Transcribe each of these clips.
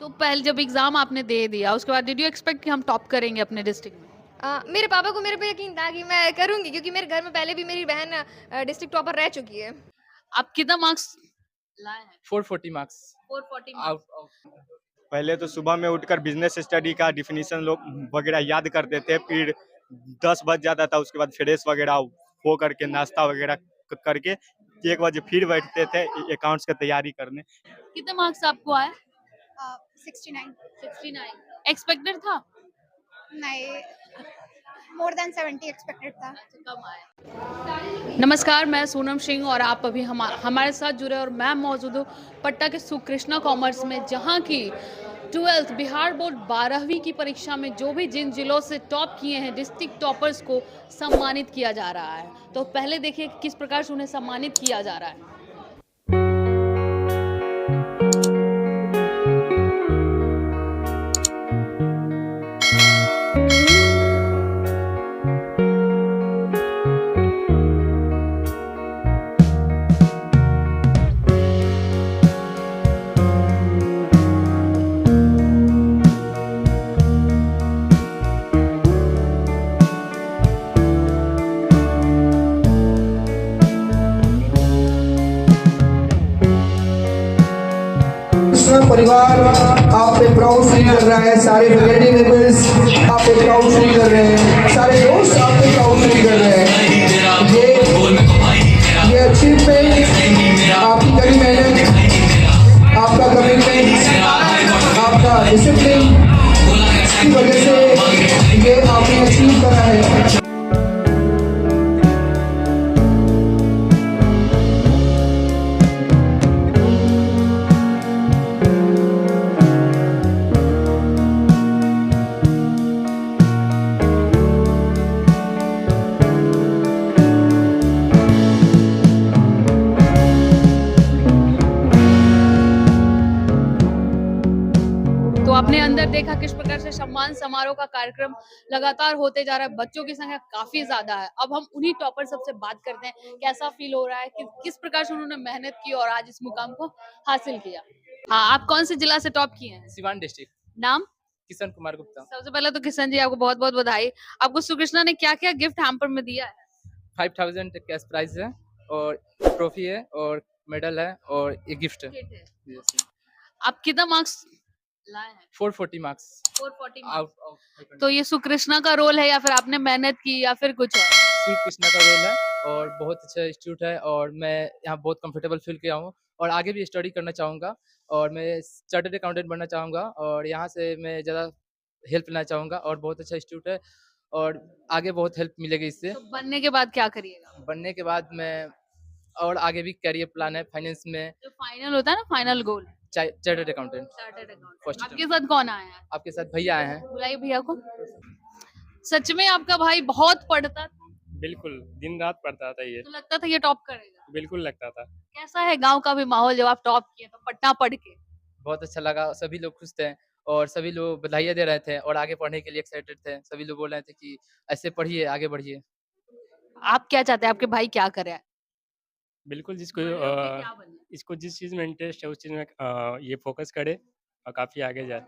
तो पहले जब एग्जाम आपने दे दिया उसके बाद डिड यू एक्सपेक्ट कि हम टॉप करेंगे अपने डिस्ट्रिक्ट में? मेरे पापा को मेरे पे यकीन था कि मैं करूँगी क्योंकि मेरे घर में पहले भी मेरी बहन डिस्ट्रिक्ट टॉपर रह चुकी है। आप कितना मार्क्स लाए हैं? 440 मार्क्स 440 आउट मार्क्स। ऑफ। पहले तो सुबह में उठकर बिजनेस स्टडी का डिफिनीशन लोग वगैरह याद करते थे। फिर 10 बज जाता था, उसके बाद फ्रेश वगैरह हो करके नाश्ता वगैरह करके 1 बजे फिर बैठते थे अकाउंट्स की तैयारी करने। कितने मार्क्स आपको आए? 69। 69। एक्सपेक्टेड था? नहीं, मोर देन 70 एक्सपेक्टेड था। कम आया। नमस्कार, मैं सोनम सिंह और आप अभी हमारे साथ जुड़े और मैं मौजूद हूँ पटना के सुकृष्णा कॉमर्स में, जहाँ की 12th बिहार बोर्ड 12वीं की परीक्षा में जो भी जिन जिलों से टॉप किए हैं डिस्ट्रिक्ट टॉपर्स को सम्मानित किया जा रहा है। तो पहले देखिए किस प्रकार से उन्हें सम्मानित किया जा रहा है। परिवार आप पे प्राउड फील कर रहा है, सारे फैकल्टी मेंबर्स आप पे प्राउड फील कर रहे हैं, सारे दोस्त आप पे प्राउड फील कर रहे हैं। ये अचीवमेंट आपकी कड़ी मेहनत, आपका कमिटमेंट, आपका डिसिप्लिन की वजह से ये आपने अचीव करा है। तो आपने अंदर देखा किस प्रकार से सम्मान समारोह का कार्यक्रम लगातार होते जा रहा है। बच्चों की संख्या काफी ज्यादा है। अब हम उन्हीं टॉपर सबसे बात करते हैं, कैसा फील हो रहा है कि किस प्रकार से उन्होंने मेहनत की और आज इस मुकाम को हासिल किया। हाँ, आप कौन से जिला से टॉप किए हैं? सिवान डिस्ट्रिक्ट। नाम? किशन कुमार गुप्ता। सबसे पहले तो किशन जी आपको बहुत बहुत बधाई। आपको सुकृष्णा ने क्या क्या गिफ्ट हैम्पर में दिया है? 5000 कैश प्राइज है और ट्रॉफी है और मेडल है और एक गिफ्ट है। Yes, आप कितना मार्क्स लाए हैं? 440 मार्क्स 440 आउट मार्क्स। ऑफ। तो ये सुकृष्णा का रोल है या फिर आपने मेहनत की या फिर कुछ और? श्री कृष्णा का रोल है और बहुत अच्छा इंस्टीट्यूट है और मैं यहाँ बहुत कंफर्टेबल फील किया हूँ और आगे भी स्टडी करना चाहूँगा और मैं चार्टर्ड अकाउंटेंट बनना चाहूँगा और यहाँ से मैं ज़्यादा हेल्प लेना चाहूँगा और बहुत अच्छा इंस्टीट्यूट है और आगे बहुत हेल्प मिलेगी इससे। तो बनने के बाद क्या करिएगा? बनने के बाद मैं और आगे भी करियर प्लान है फाइनेंस में, जो फाइनल होता है ना, final goal, chartered accountant. Chartered accountant. First आपके साथ कौन आया है? आपके साथ भैया आए हैं। बुलाइए भैया को। सच में आपका भाई बहुत पढ़ता था? बिल्कुल, दिन रात पढ़ता था ये। तो लगता था ये टॉप करेगा? बिल्कुल लगता था। कैसा है गांव का भी माहौल जब आप टॉप किए तो पटना पढ़ के? बहुत अच्छा लगा, सभी लोग खुश थे और सभी लोग बधाइयाँ दे रहे थे और आगे पढ़ने के लिए एक्साइटेड थे। सभी लोग बोल रहे थे कि ऐसे पढ़िए, आगे बढ़िए। आप क्या चाहते हैं आपके भाई क्या करे? बिल्कुल जिसको क्या बने? इसको जिस चीज़ में इंटरेस्ट है उस चीज़ में ये फ़ोकस करे और काफ़ी आगे जाए।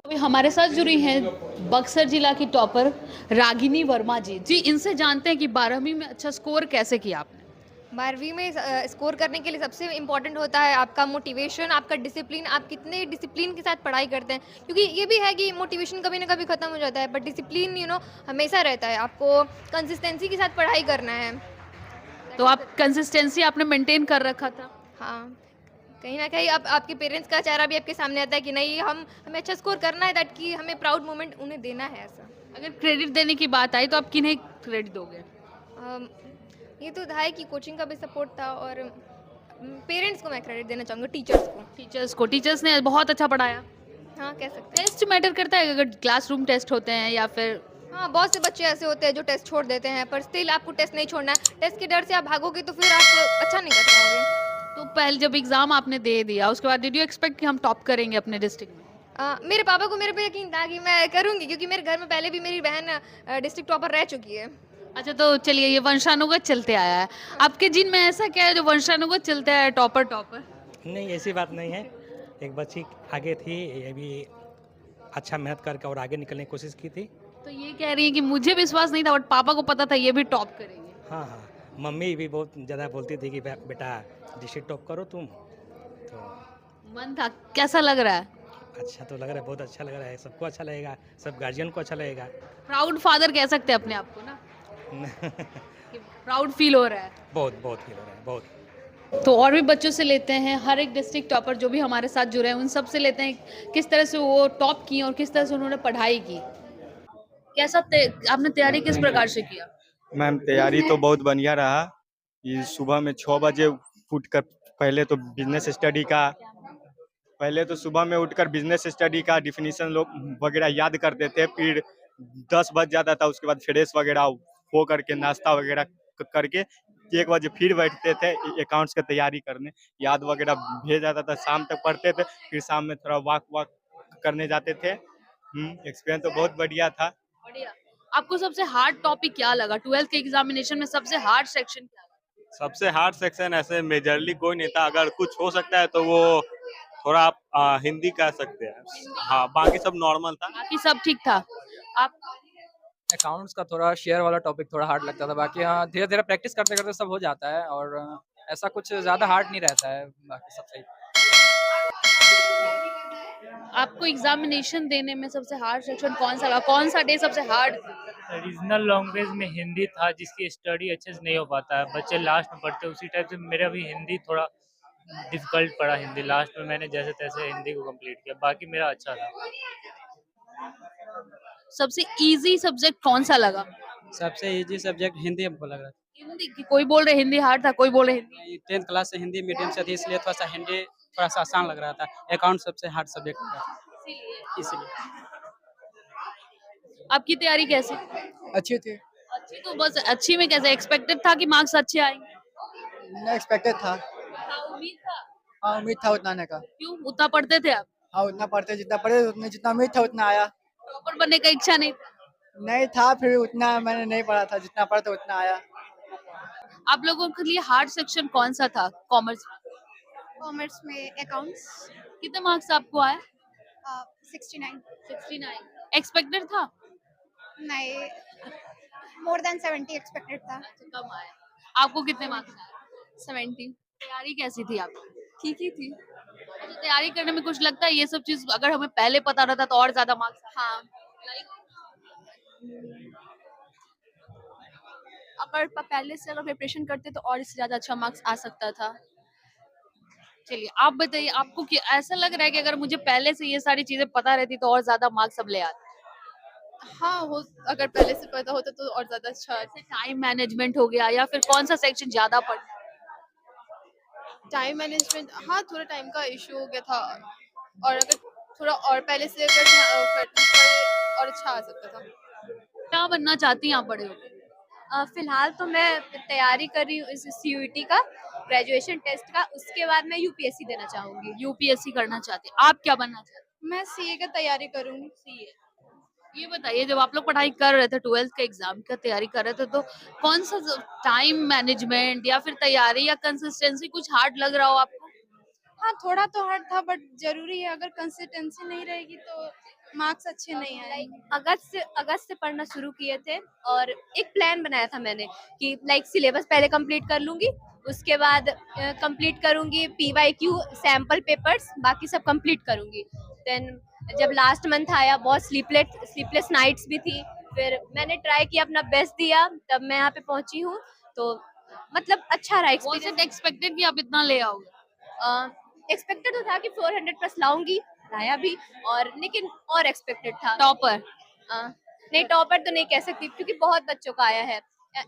अभी हमारे साथ जुड़ी हैं बक्सर जिला की टॉपर रागिनी वर्मा जी। जी, इनसे जानते हैं कि 12वीं में अच्छा स्कोर कैसे किया आपने? 12वीं में स्कोर करने के लिए सबसे इम्पोर्टेंट होता है आपका मोटिवेशन, आपका डिसिप्लिन, आप कितने डिसिप्लिन के साथ पढ़ाई करते हैं। क्योंकि ये भी है कि मोटिवेशन कभी ना कभी ख़त्म हो जाता है, बट डिसिप्लिन हमेशा रहता है। आपको कंसिस्टेंसी के साथ पढ़ाई करना है। तो आप कंसिस्टेंसी आपने मेंटेन कर रखा था? हाँ, कहीं ना कहीं अब आपके पेरेंट्स का चेहरा भी आपके सामने आता है कि नहीं, हमें अच्छा स्कोर करना है, दैट कि हमें प्राउड मोमेंट उन्हें देना है। ऐसा अगर क्रेडिट देने की बात आई तो आप किन्हें क्रेडिट दोगे? अम, ये तो था कि कोचिंग का भी सपोर्ट था और पेरेंट्स को मैं क्रेडिट देना चाहूँगा, टीचर्स को। टीचर्स ने बहुत अच्छा पढ़ाया। हाँ, कह सकते हैं। टेस्ट मैटर करता है अगर क्लासरूम टेस्ट होते हैं या फिर? हाँ, बहुत से बच्चे ऐसे होते हैं जो टेस्ट छोड़ देते हैं, पर स्टिल आपको टेस्ट नहीं छोड़ना है। टेस्ट के डर से आप भागोगे तो फिर आप अच्छा नहीं कर पाओगे। तो पहले जब एग्जाम आपने दे दिया उसके बाद डिड यू एक्सपेक्ट कि हम टॉप करेंगे अपने डिस्ट्रिक्ट में? मेरे पापा को मेरे पे यकीन था कि मैं करूँगी क्योंकि मेरे घर में पहले भी मेरी बहन डिस्ट्रिक्ट टॉपर रह चुकी है। अच्छा, तो चलिए ये वंशानुगत चलते आया है। आपके जीन में ऐसा क्या है जो वंशानुगत चलते आया है, टॉपर? नहीं, ऐसी बात नहीं है। एक बच्ची आगे थी, ये भी अच्छा मेहनत करके और आगे निकलने की कोशिश की थी। तो ये कह रही है कि मुझे विश्वास नहीं था बट पापा को पता था ये भी टॉप करेंगे। हाँ, हाँ, मम्मी भी बहुत ज़्यादा बोलती थी कि बेटा डिस्ट्रिक्ट टॉप करो तुम। तो मन था, कैसा लग रहा है? अच्छा तो लग रहा है, बहुत अच्छा लग रहा है, सबको अच्छा लगेगा, सब गार्जियन को अच्छा लगेगा। प्राउड फादर कह सकते हैं अपने आप को ना, कि प्राउड फील हो रहा है। बहुत बहुत फील हो रहा है, बहुत। तो और भी बच्चों से लेते हैं, हर एक डिस्ट्रिक्ट टॉपर जो भी हमारे साथ जुड़े हैं उन सब से लेते हैं किस तरह से वो टॉप की और किस तरह से उन्होंने पढ़ाई की। कैसा आपने तैयारी किस प्रकार से किया? मैम तैयारी तो बहुत बढ़िया रहा। ये सुबह में 6 बजे उठकर पहले तो सुबह में उठकर बिजनेस स्टडी का डिफिनीशन लोग वगैरह याद करते थे। फिर 10 बज जाता था, उसके बाद फ्रेश वगैरह हो करके नाश्ता वगैरह करके 1 बजे फिर बैठते थे अकाउंट्स की तैयारी करने। याद वगैरह भेज जाता था, शाम तक पढ़ते थे, फिर शाम में थोड़ा वॉक करने जाते थे। एक्सपीरियंस तो बहुत बढ़िया था। बढ़िया। आपको सबसे हार्ड टॉपिक क्या लगा? 12th के एग्जामिनेशन में सबसे हार्ड सेक्शन क्या लगा? सबसे हार्ड सेक्शन ऐसे मेजरली कोई नहीं था। अगर कुछ हो सकता है तो वो थोड़ा आप हिंदी कह सकते हैं। हाँ, बाकी सब नॉर्मल था। बाकी सब ठीक था। आप अकाउंट्स का थोड़ा शेयर वाला टॉपिक थोड़ा हार्ड लगता था, बाकी हाँ धीरे धीरे प्रैक्टिस करते करते सब हो जाता है और ऐसा कुछ ज़्यादा हार्ड नहीं रहता है, बाकी सब सही। आपको एग्जामिनेशन देने में सबसे हार्ड सेक्शन कौन सा लगा? कौन सा डे सबसे हार्ड था? रीजनल लैंग्वेज में हिंदी था जिसकी स्टडी अच्छे से नहीं हो पाता है, बच्चे लास्ट में पढ़ते हैं। उसी टाइप से मेरा भी हिंदी थोड़ा डिफिकल्ट पड़ा। हिंदी लास्ट में मैंने जैसे तैसे हिंदी को कंप्लीट किया, बाकी मेरा अच्छा था। सबसे इजी सब्जेक्ट कौन सा लगा? सबसे इजी सब्जेक्ट हिंदी हमको लग रहा हिंदी की कोई बोल रहे हिंदी हार्ड था, कोई बोल रहे हिंदी। था। 10th क्लास से हिंदी मीडियम से थी, इसलिए थोड़ा सा हिंदी थोड़ा सा आसान लग रहा था। अकाउंट सबसे हार्ड सब्जेक्ट था, इसलिए। आपकी तैयारी कैसी? अच्छी थी। अच्छी तो बस अच्छी में कैसे एक्सपेक्टेड था कि मार्क्स अच्छे आएंगे? नहीं एक्सपेक्टेड था। हाँ, उम्मीद था। हाँ उम्मीद था उतना आने का। क्यों उतना पढ़ते थे आप? हाँ उतना पढ़ते जितना पढ़े उतने जितना उम्मीद था उतना आया। टॉपर बनने का इच्छा नहीं था? नहीं था, फिर उतना मैंने नहीं पढ़ा था, जितना पढ़ा था उतना आया। आप लोगों के लिए हार्ड सेक्शन कौन सा था कॉमर्स में? कॉमर्स में अकाउंट्स कितने मार्क्स आपको आए? 69। 69 एक्सपेक्टेड था? नहीं, मोर देन 70 एक्सपेक्टेड था। अच्छा, कम आए। आपको कितने मार्क्स आए? 70। तैयारी कैसी थी आपकी? ठीक ही थी। अच्छा, तैयारी करने में कुछ लगता है ये सब चीज अगर हमें पहले पता रहता तो और ज्यादा मार्क्स? हाँ, अगर पहले से अगर प्रिपरेशन करते तो और इससे ज्यादा अच्छा मार्क्स आ सकता था। चलिए आप बताइए, आपको ऐसा लग रहा है कि अगर मुझे पहले से ये सारी चीजें पता रहती तो और ज्यादा मार्क्स अब ले आते? हाँ हो, अगर पहले से पता होता तो और ज्यादा अच्छा। जैसे टाइम मैनेजमेंट हो गया या फिर कौन सा सेक्शन ज्यादा पढ़ना? टाइम मैनेजमेंट, हाँ थोड़ा टाइम का इशू हो गया था, और अगर थोड़ा और पहले से अगर और अच्छा आ सकता था। क्या बनना चाहती हैं आप बड़े होकर? फिलहाल तो मैं तैयारी कर रही हूँ इस सीयूईटी का, ग्रेजुएशन टेस्ट का। उसके बाद मैं यूपीएससी देना चाहूँगी। यूपीएससी करना चाहते हैं। आप क्या बनना चाहते हैं? मैं सीए का तैयारी करूंगी। सीए। ये बताइए जब आप लोग पढ़ाई कर रहे थे 12th के एग्जाम का तैयारी कर रहे थे तो कौन सा टाइम मैनेजमेंट या फिर तैयारी या कंसिस्टेंसी कुछ हार्ड लग रहा हो आपको? हाँ थोड़ा तो हार्ड था, बट जरूरी है। अगर कंसिस्टेंसी नहीं रहेगी तो मार्क्स अच्छे नहीं आएंगे। अगस्त से पढ़ना शुरू किए थे और एक प्लान बनाया था मैंने कि सिलेबस पहले कंप्लीट कर लूंगी, उसके बाद कंप्लीट करूंगी पीवाईक्यू सैंपल पेपर्स, बाकी सब कंप्लीट करूंगी। देन जब लास्ट मंथ आया बहुत स्लीपलेस नाइट्स भी थी, फिर मैंने ट्राई किया, अपना बेस्ट दिया, तब मैं यहाँ पे पहुंची हूँ। तो मतलब अच्छा रहा एक्सपीरियंस। एक्सपेक्टेड कि आप इतना ले आओगे? एक्सपेक्टेड तो था कि 400 प्लस लाऊंगी, लाया भी, और लेकिन और एक्सपेक्टेड था टॉपर? नहीं, टॉपर तो नहीं कह सकती क्योंकि बहुत बच्चों का आया है।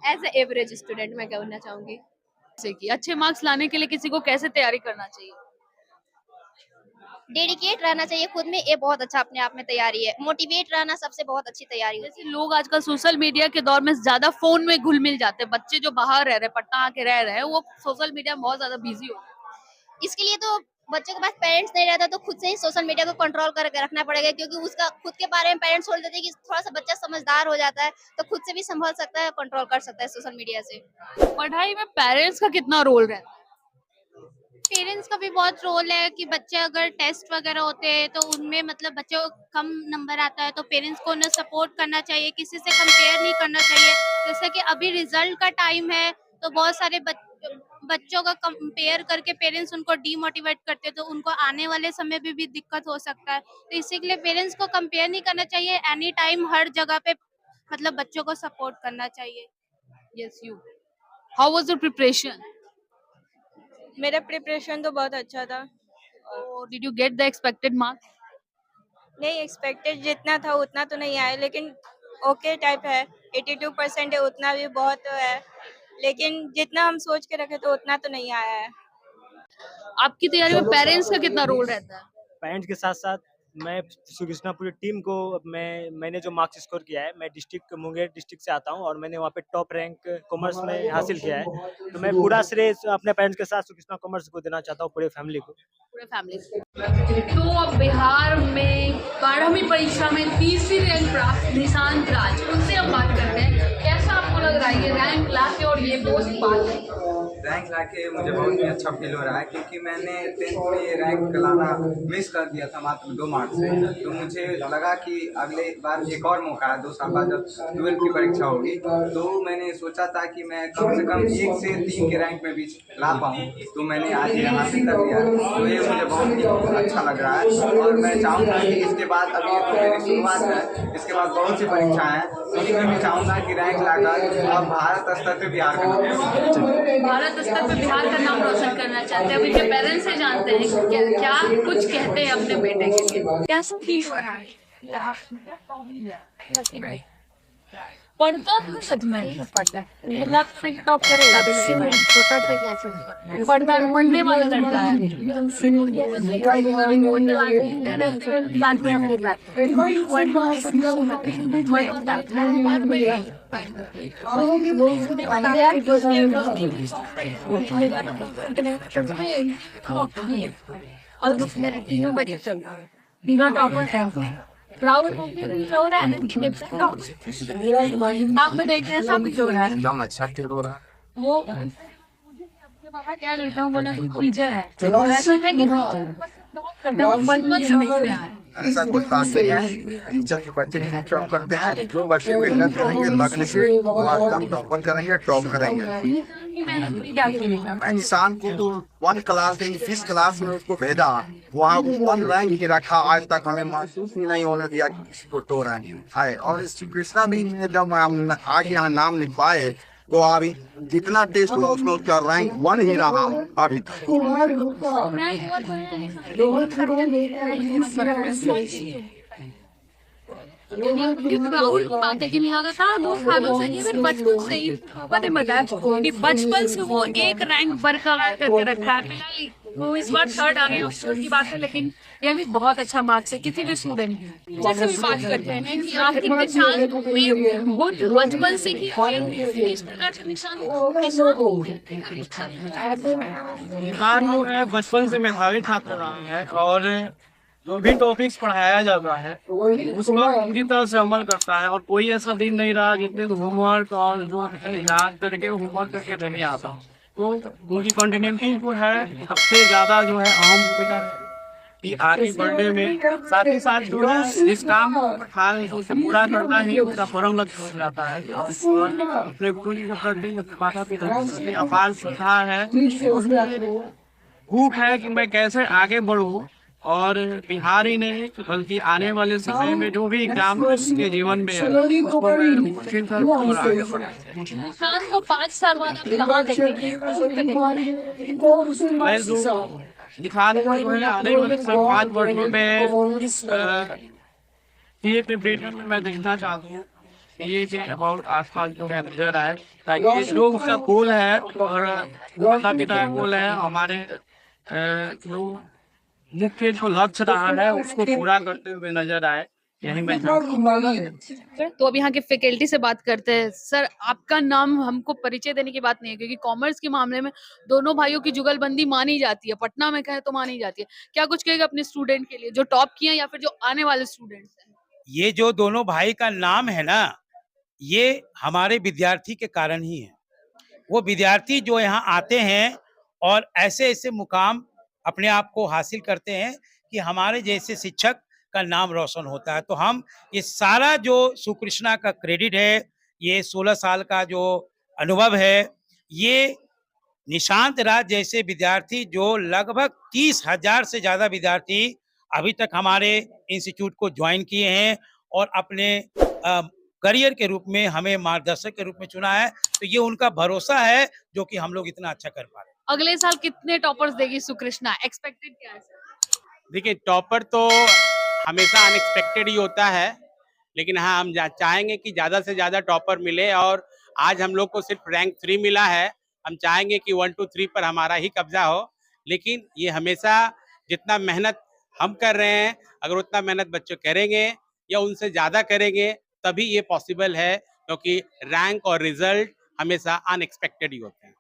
एज ए एवरेज स्टूडेंट मैं कहना चाहूंगी। जैसे कि अच्छे मार्क्स लाने के लिए किसी को कैसे तैयारी करना चाहिए? डेडिकेट रहना चाहिए खुद में, ये बहुत अच्छा अपने आप में तैयारी है। मोटिवेट रहना सबसे बहुत अच्छी तैयारी होती है। जैसे लोग आजकल सोशल मीडिया के दौर में ज्यादा फोन में घुल मिल जाते हैं, बच्चे जो बाहर रह रहे हैं, पटना आके रह रहे हैं, वो सोशल मीडिया में बहुत ज्यादा बिजी हो गए हैं। इसके लिए तो बच्चों के पास पेरेंट्स नहीं रहता तो खुद से ही सोशल मीडिया को कंट्रोल करके रखना पड़ेगा, क्योंकि उसका खुद के बारे में पेरेंट्स सोच देते हैं कि थोड़ा सा बच्चा समझदार हो जाता है तो खुद से भी संभल सकता है, कंट्रोल कर सकता है सोशल मीडिया से। पढ़ाई में पेरेंट्स का कितना रोल रहता है? पेरेंट्स का भी बहुत रोल है कि बच्चे अगर टेस्ट वगैरह होते हैं तो उनमें मतलब बच्चों को कम नंबर आता है तो पेरेंट्स को उन्हें सपोर्ट करना चाहिए, किसी से कंपेयर नहीं करना चाहिए। जैसे कि अभी रिजल्ट का टाइम है तो बहुत सारे बच्चों का कंपेयर करके पेरेंट्स उनको डीमोटिवेट करते हैं तो उनको आने वाले समय में भी दिक्कत हो सकता है। तो इसी के लिए पेरेंट्स को कंपेयर नहीं करना चाहिए, एनी टाइम हर जगह पे मतलब बच्चों को सपोर्ट करना चाहिए। Yes, you. How was your preparation? मेरा प्रिपरेशन तो बहुत अच्छा था। So, did you get the expected marks? नहीं एक्सपेक्टेड जितना था उतना तो नहीं आया, लेकिन ओके टाइप है। 82% है, उतना भी बहुत है, लेकिन जितना हम सोच के रखे तो उतना तो नहीं आया है। आपकी तैयारी में पेरेंट्स का कितना रोल रहता है? पेरेंट्स के साथ साथ मैं श्री कृष्णा पूरी टीम को मैंने जो मार्क्स स्कोर किया है, मैं डिस्ट्रिक्ट मुंगेर डिस्ट्रिक्ट से आता हूं और मैंने वहां पे टॉप रैंक कॉमर्स में हासिल किया है। तो मैं पूरा श्रेय अपने पेरेंट्स के साथ श्री कृष्णा कॉमर्स को देना चाहता हूं, पूरे फैमिली को। पूरे फैमिली। तो अब बिहार में 12वीं परीक्षा में तीसरी रैंक प्राप्त निशांत राज, उनसे हम बात करते हैं। कैसा आपको लग रहा है ये रैंक लाके और ये पोस्ट पाके? रैंक लाके मुझे बहुत ही अच्छा फील हो रहा है, क्योंकि मैंने 10th में ये रैंक लाना मिस कर दिया था मात्र 2 मार्क्स से। तो मुझे लगा कि अगले बार एक और मौका है, 2 साल बाद जब 12th की परीक्षा होगी, तो मैंने सोचा था कि मैं कम से कम 1 से 3 के रैंक में भी ला पाऊँ। तो मैंने आज ये हासिल कर लिया, तो ये मुझे बहुत ही अच्छा लग रहा है। और मैं चाहूँगा कि इसके बाद, अभी ये तो मेरी शुरुआत है, इसके बाद बहुत सी परीक्षाएँ हैं, तो इसमें भी चाहूँगा कि रैंक लाकर अब भारत स्तर पर बिहार का भारत स्तर पे बिहार का नाम रोशन करना चाहते हैं। उनके पेरेंट्स से जानते हैं क्या कुछ कहते हैं अपने बेटे के लिए। कैसा फील हो रहा है? पढ़ता था सच में, पढ़ता टॉप करेगा, पढ़ने वाला लड़का है। Proud of you, know that, and keep it up. आप में देखते हैं सब कुछ हो रहा है। एकदम अच्छा खेल हो रहा है। वो बाबा क्या लड़का हूँ बोला टीचर है, तो ऐसा है कि मन समझ में आया। ऐसा कुछ बात नहीं है, टीचर के बच्चे टॉप करते हैं, जो बच्चे मेहनत करेंगे, लगने से हम टॉप करेंगे, टॉप करेंगे। इंसान को तो 1 क्लास से 20 क्लास में उसको भेजा, वहाँ 1 रैंक ही रखा, आज तक हमें महसूस ही नहीं होने दिया कि किसी को तो रैंक है। और श्री कृष्णा भी में जब हम आगे यहाँ नाम लिखवाए, तो अभी जितना टेस्ट हुआ उसमें उसका रैंक 1 ही रहा अभी तक। बचपन से ही मैंने बताया कि बचपन से वो एक रैंक बरकरार करके रखा है। वो इस बार 3rd आ गए उसकी बात है, लेकिन ये भी बहुत अच्छा मार्क्स है। किसी भी स्टूडेंट जैसे भी बात करते हैं कि आपकी पहचान वो बचपन से ही इस प्रकार का निशान बचपन से मेधावी छात्र रहा है और जो भी टॉपिक्स पढ़ाया जाता है उसमें पूरी तरह से अमल करता है। और कोई ऐसा दिन नहीं रहा जितने होमवर्क और जो याद करके होमवर्क करके नहीं आता। तो उनकी कंटिन्यूटी जो है सबसे ज़्यादा जो है अहम कि आगे बढ़ने में, साथ ही साथ जो है इस काम को पूरा करना ही उसका परम लक्ष्य हो जाता है। और अपने गुरु जी का माता पिता अपार श्रद्धा है, भूख है कि मैं कैसे आगे बढ़ूँ और बिहार ही नहीं बल्कि आने वाले समय में जो भी एग्जाम उसके जीवन में है को 5 साल बाद दिखाने को जो है आने वाले 5 वर्षों में ये प्रिपरेशन में मैं देखना चाहता हूँ ये अबाउट आसपास जो है नजर आए, ताकि जो उसका गोल है और माता पिता का गोल है, हमारे जो मुख्य जो लक्ष्य रहा है उसको पूरा करते हुए नजर आए। यही मैं तो अब यहाँ के फैकल्टी से बात करते हैं। सर, आपका नाम हमको परिचय देने की बात नहीं है, क्योंकि कॉमर्स के मामले में दोनों भाइयों की जुगलबंदी मानी जाती है, पटना में कहे तो मानी जाती है। क्या कुछ कहेगा अपने स्टूडेंट के लिए जो टॉप किए हैं या फिर जो आने वाले स्टूडेंट्स हैं? ये जो दोनों भाई का नाम है ना, ये हमारे विद्यार्थी के कारण ही है। वो विद्यार्थी जो यहाँ आते हैं और ऐसे ऐसे मुकाम अपने आप को हासिल करते हैं कि हमारे जैसे शिक्षक का नाम रोशन होता है। तो हम ये सारा जो सुकृष्णा का क्रेडिट है, ये 16 साल का जो अनुभव है, ये निशांत राज जैसे विद्यार्थी जो लगभग 30,000 से ज्यादा विद्यार्थी अभी तक हमारे इंस्टीट्यूट को ज्वाइन किए हैं और अपने करियर के रूप में हमें मार्गदर्शक के रूप में चुना है। तो ये उनका भरोसा है जो कि हम लोग इतना अच्छा कर पा रहे हैं। अगले साल कितने टॉपर्स देगी सुकृष्णा, एक्सपेक्टेड क्या है सर? देखिए, टॉपर तो हमेशा अनएक्सपेक्टेड ही होता है, लेकिन हाँ, हम चाहेंगे कि ज़्यादा से ज़्यादा टॉपर मिले। और आज हम लोग को सिर्फ रैंक 3 मिला है, हम चाहेंगे कि 1 2 3 पर हमारा ही कब्जा हो। लेकिन ये हमेशा जितना मेहनत हम कर रहे हैं, अगर उतना मेहनत बच्चे करेंगे या उनसे ज़्यादा करेंगे तभी ये पॉसिबल है, क्योंकि रैंक और रिजल्ट हमेशा अनएक्सपेक्टेड ही होते हैं।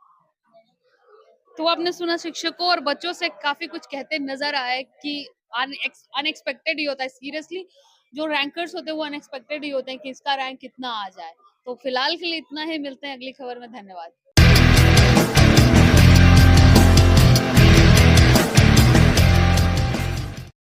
तो आपने सुना शिक्षकों और बच्चों से काफी कुछ कहते नजर आए कि अनएक्सपेक्टेड ही होता है। सीरियसली जो रैंकर्स होते हैं वो अनएक्सपेक्टेड ही होते हैं कि इसका रैंक कितना आ जाए। तो फिलहाल के लिए इतना ही, मिलते हैं अगली खबर में। धन्यवाद।